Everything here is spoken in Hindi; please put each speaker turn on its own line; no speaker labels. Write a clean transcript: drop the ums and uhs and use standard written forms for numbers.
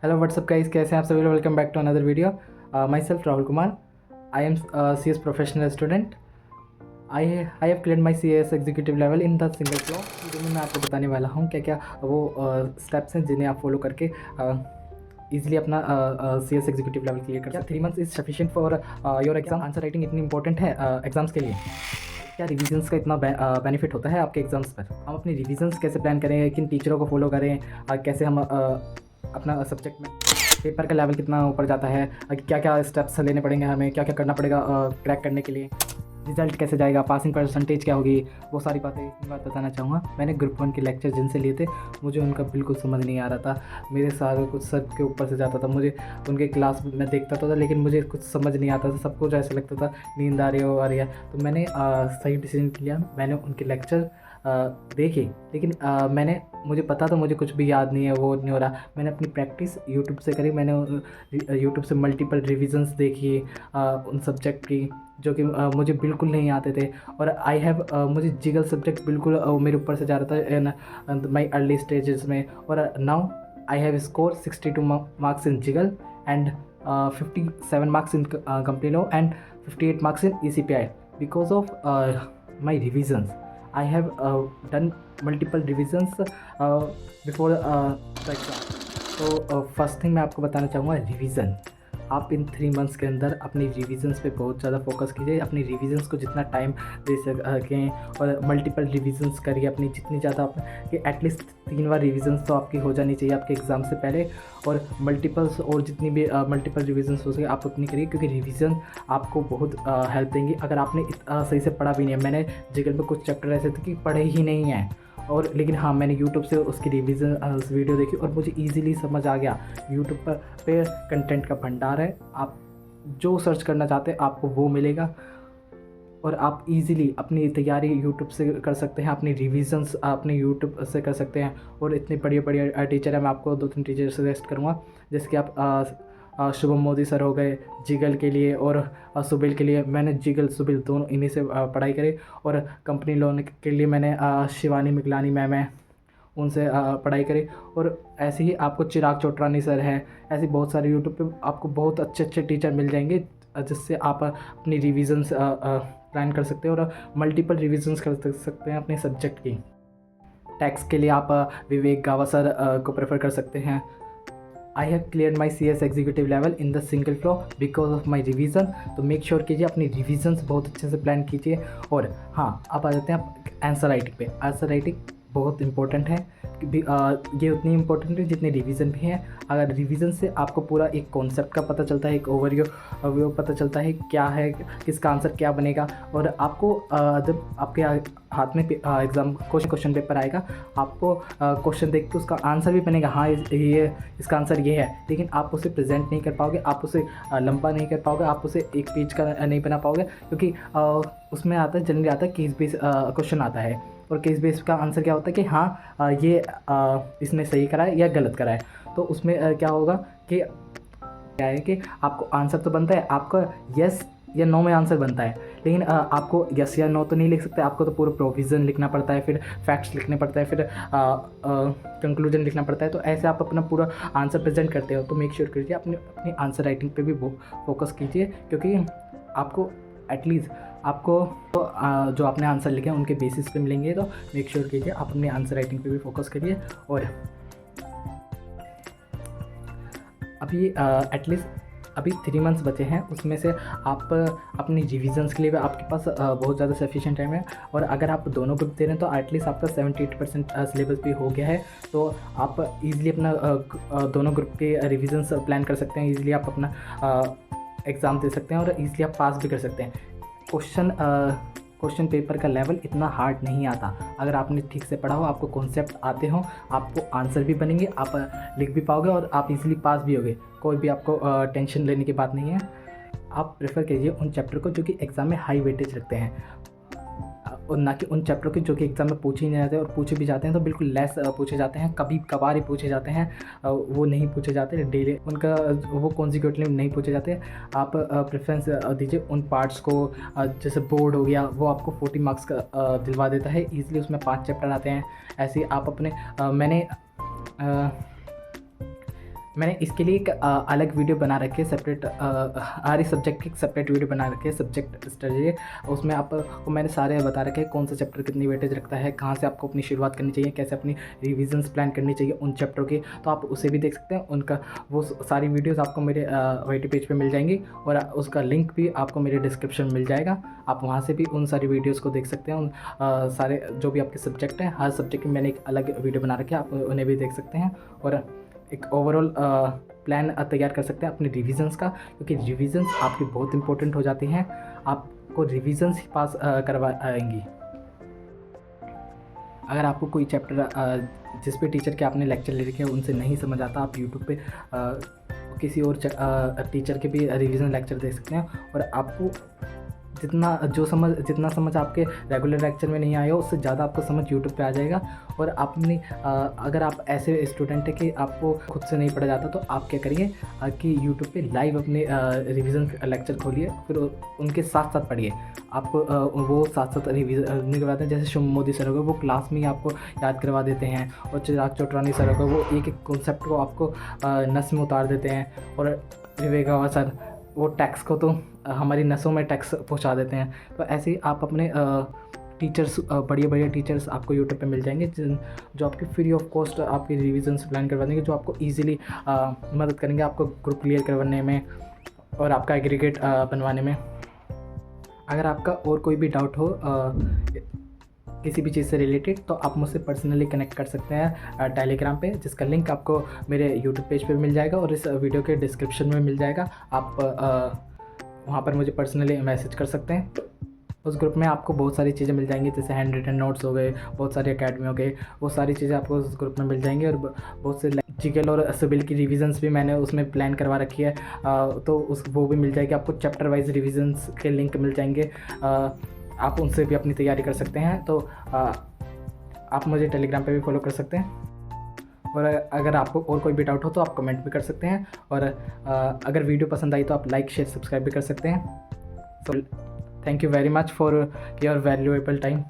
हेलो व्हाट्सअप गाइस, कैसे हैं आप सभी? Welcome back to another video. Myself Rahul Kumar. I am C S professional student. I have clear my C S executive level in the single flow. Video में मैं आपको बताने वाला हूँ क्या क्या वो स्टेप्स हैं जिन्हें आप फॉलो करके ईजिली अपना C S executive level clear कर सकते हैं। 3 months is sufficient for your exam? Answer writing इतनी इंपॉर्टेंट है एग्जाम्स के लिए। क्या रिविजन्स का इतना बेनिफिट होता है आपके एग्जाम्स पर? हम अपनी रिविजन्स कैसे प्लान करें, किन टीचरों को फॉलो करें, कैसे हम अपना सब्जेक्ट में पेपर का लेवल कितना ऊपर जाता है, क्या क्या स्टेप्स लेने पड़ेंगे, हमें क्या क्या करना पड़ेगा क्रैक करने के लिए, रिजल्ट कैसे जाएगा, पासिंग परसेंटेज क्या होगी, वो सारी बातें एक बात बताना चाहूँगा। मैंने ग्रुप 1 के लेक्चर जिनसे लिए थे, मुझे उनका बिल्कुल समझ नहीं आ रहा था। मेरे सारे कुछ सर के ऊपर से जाता था। मुझे उनके क्लास में देखता था लेकिन मुझे कुछ समझ नहीं आता था। सब कुछ ऐसा लगता था नींद आ रही हो आ रही है। तो मैंने सही डिसीजन लिया। मैंने उनके लेक्चर देखे, लेकिन मुझे पता था मुझे कुछ भी याद नहीं है, वो नहीं हो रहा। मैंने अपनी प्रैक्टिस यूट्यूब से करी। मैंने यूट्यूब से मल्टीपल रिविजन्स देखी उन सब्जेक्ट की जो कि मुझे बिल्कुल नहीं आते थे। और मुझे जिगल सब्जेक्ट बिल्कुल मेरे ऊपर से जा रहा था इन माई अर्ली स्टेजेस में। और now I have score 62 marks in jiggle and 57 marks in company law and 58 marks in ECPI because of my revisions. I have done multiple revisions before the exam. तो फर्स्ट थिंग मैं आपको बताना चाहूँगा रिवीजन। आप इन 3 months के अंदर अपनी रिविजन्स पे बहुत ज़्यादा फोकस कीजिए। अपनी रिविजन्स को जितना टाइम दे सकें और मल्टीपल रिविजन्स करिए अपनी जितनी ज़्यादा कि एटलीस्ट 3 बार रिविजन्स तो आपकी हो जानी चाहिए आपके एग्ज़ाम से पहले। और मल्टीपल्स और जितनी भी मल्टीपल रिविजन्स हो सके आप उतनी करिए, क्योंकि रिविज़न आपको बहुत हेल्प देंगी। अगर आपने सही से पढ़ा भी नहीं है, मैंने जिगल में कुछ चैप्टर ऐसे थे कि पढ़े ही नहीं हैं, और लेकिन हाँ मैंने यूट्यूब से उसकी रिवीजन वीडियो देखी और मुझे इजीली समझ आ गया। यूट्यूब पे कंटेंट का भंडार है। आप जो सर्च करना चाहते हैं आपको वो मिलेगा, और आप इजीली अपनी तैयारी यूट्यूब से कर सकते हैं, अपनी रिविजन्स अपने यूट्यूब से कर सकते हैं। और इतने बढ़िया बढ़िया टीचर हैं। मैं आपको 2-3 टीचर सजेस्ट करूँगा, जैसे कि आप शुभम मोदी सर हो गए जिगल के लिए, और सुबिल के लिए। मैंने जिगल सुबिल दोनों इन्हीं से पढ़ाई करी। और कंपनी लोन के लिए मैंने शिवानी मिगलानी मैम है, उनसे पढ़ाई करी। और ऐसे ही आपको चिराग चोटरानी सर हैं। ऐसे बहुत सारे यूट्यूब पे आपको बहुत अच्छे अच्छे टीचर मिल जाएंगे, जिससे आप अपनी रिविजन्स प्लान कर सकते हैं और मल्टीपल रिविजन्स कर सकते हैं अपने सब्जेक्ट की। टैक्स के लिए आप विवेक गावा सर को प्रेफर कर सकते हैं। आई have clear my CS executive level in the single flow because of my revision. तो मेक श्योर कीजिए अपनी रिविजन्स बहुत अच्छे से प्लान कीजिए। और हाँ, अब आ जाते हैं आप आंसर राइटिंग पे। आंसर राइटिंग बहुत इंपॉर्टेंट है, ये उतनी इंपॉर्टेंट है जितनी रिवीजन भी है। अगर रिवीजन से आपको पूरा एक कॉन्सेप्ट का पता चलता है, एक ओवरव्यू पता चलता है क्या है, किसका आंसर क्या बनेगा। और आपको जब आपके हाथ में एग्ज़ाम क्वेश्चन पेपर आएगा, आपको क्वेश्चन देख के उसका आंसर भी बनेगा। हाँ, ये इसका आंसर ये है, लेकिन आप उसे प्रेजेंट नहीं कर पाओगे, आप उसे लंबा नहीं कर पाओगे, आप उसे एक पेज का नहीं बना पाओगे, क्योंकि उसमें आता है जनरली आता है केस बेस क्वेश्चन आता है। और केस बेस का आंसर क्या होता है कि हाँ ये इसने सही करा है या गलत करा है। तो उसमें क्या होगा कि क्या है कि आपको आंसर तो बनता है, आपका यस या नो में आंसर बनता है, लेकिन आपको यस या नो तो नहीं लिख सकते। आपको तो पूरा प्रोविज़न लिखना पड़ता है, फिर फैक्ट्स लिखने पड़ता है, फिर कंक्लूजन लिखना पड़ता है। तो ऐसे आप अपना पूरा आंसर प्रेजेंट करते हो। तो मेक श्योर कीजिए अपनी आंसर राइटिंग पे भी फोकस कीजिए, क्योंकि आपको एटलीस्ट आपको जो आपने आंसर लिखे हैं उनके बेसिस पे मिलेंगे। तो मेक श्योर कीजिए आप अपनी आंसर राइटिंग पे भी फोकस करिए। और अभी एटलीस्ट अभी 3 months बचे हैं, उसमें से आप अपनी रिविजन्स के लिए आपके पास बहुत ज़्यादा सफिशिएंट टाइम है। और अगर आप दोनों ग्रुप दे रहे हैं तो एटलीस्ट आपका 78% सिलेबस भी हो गया है। तो आप ईज़िली अपना दोनों ग्रुप के रिविजन्स प्लान कर सकते हैं। ईज़िली आप अपना एग्ज़ाम दे सकते हैं और ईज़िली आप पास भी कर सकते हैं। क्वेश्चन पेपर का लेवल इतना हार्ड नहीं आता। अगर आपने ठीक से पढ़ा हो, आपको कॉन्सेप्ट आते हो, आपको आंसर भी बनेंगे, आप लिख भी पाओगे और आप इजीली पास भी होगे। कोई भी आपको टेंशन लेने की बात नहीं है। आप प्रेफर कीजिए उन चैप्टर को जो कि एग्ज़ाम में हाई वेटेज रखते हैं, और ना कि उन चैप्टर के जो कि एग्ज़ाम में पूछे ही नहीं जाते, और पूछे भी जाते हैं तो बिल्कुल लेस पूछे जाते हैं, कभी कभार ही पूछे जाते हैं, वो नहीं पूछे जाते डेली, उनका वो कॉन्जिक्यूटिवली नहीं पूछे जाते। आप प्रेफरेंस दीजिए उन पार्ट्स को, जैसे बोर्ड हो गया, वो आपको 40 मार्क्स का दिलवा देता है ईज़िली, उसमें 5 चैप्टर आते हैं। ऐसे ही आप अपने मैंने मैंने इसके लिए एक अलग वीडियो बना रखी है, सेपरेट हर एक सब्जेक्ट की एक सेपरेट वीडियो बना रखी है, सब्जेक्ट स्टडी। उसमें आपको मैंने सारे बता रखे हैं कौन सा चैप्टर कितनी वेटेज रखता है, कहाँ से आपको अपनी शुरुआत करनी चाहिए, कैसे अपनी रिविजन्स प्लान करनी चाहिए उन चैप्टरों की। तो आप उसे भी देख सकते हैं। उनका वो सारी वीडियोज़ आपको मेरे वाईटी पेज पर मिल जाएंगी और उसका लिंक भी आपको मेरे डिस्क्रिप्शन में मिल जाएगा। आप वहाँ से भी उन सारी वीडियोज़ को देख सकते हैं। उन सारे जो भी आपके सब्जेक्ट हैं, हर सब्जेक्ट की मैंने एक अलग वीडियो बना रखी है, आप उन्हें भी देख सकते हैं और एक ओवरऑल प्लान तैयार कर सकते हैं अपने रिविजन्स का, क्योंकि रिविजन्स आपकी बहुत इंपॉर्टेंट हो जाती हैं। आपको रिविजन्स ही पास करवाएंगी। अगर आपको कोई चैप्टर जिस पे टीचर के आपने लेक्चर ले रखे हैं उनसे नहीं समझ आता, आप यूट्यूब पे किसी और टीचर के भी रिवीजन लेक्चर देख सकते हैं और आपको जितना समझ आपके रेगुलर लेक्चर में नहीं आया हो, उससे ज़्यादा आपको समझ यूट्यूब पे आ जाएगा। और अपनी अगर आप ऐसे स्टूडेंट है कि आपको खुद से नहीं पढ़ा जाता, तो आप क्या करिए कि यूट्यूब पे लाइव अपने रिवीजन लेक्चर खोलिए, फिर उनके साथ साथ पढ़िए। आप वो साथ साथ रिवीजन करवाते हैं। जैसे शुभ मोदी सर हो गए, वो क्लास में ही आपको याद करवा देते हैं, और चिराग चोटरानी सर हो गए, वो एक एक कॉन्सेप्ट को आपको नस में उतार देते हैं। और विवेक गवा सर, वो टैक्स को तो हमारी नसों में टैक्स पहुंचा देते हैं। तो ऐसे ही आप अपने टीचर्स, बढ़िया टीचर्स आपको यूट्यूब पे मिल जाएंगे, जो आपकी फ्री ऑफ कॉस्ट आपकी रिविजन्स प्लान करवा देंगे, जो आपको ईजिली मदद करेंगे आपको ग्रुप क्लियर करवाने में और आपका एग्रीगेट बनवाने में। अगर आपका और कोई भी डाउट हो किसी भी चीज़ से रिलेटेड, तो आप मुझसे पर्सनली कनेक्ट कर सकते हैं टेलीग्राम पे, जिसका लिंक आपको मेरे यूट्यूब पेज पे मिल जाएगा और इस वीडियो के डिस्क्रिप्शन में मिल जाएगा। आप वहाँ पर मुझे पर्सनली मैसेज कर सकते हैं। उस ग्रुप में आपको बहुत सारी चीज़ें मिल जाएंगी, जैसे हैंड रिटन नोट्स हो गए, बहुत सारी अकेडमी हो गए, वो सारी चीज़ें आपको उस ग्रुप में मिल जाएंगी। और बहुत से जीकेएल और सिविल की रिविजन्स भी मैंने उसमें प्लान करवा रखी है, तो वो भी मिल जाएगी आपको। चैप्टर वाइज रिविजन्स के लिंक मिल जाएंगे, आप उनसे भी अपनी तैयारी कर सकते हैं। तो आप मुझे टेलीग्राम पे भी फॉलो कर सकते हैं। और अगर आपको और कोई भी डाउट हो तो आप कमेंट भी कर सकते हैं। और अगर वीडियो पसंद आई तो आप लाइक शेयर सब्सक्राइब भी कर सकते हैं। So thank you very much for your valuable time.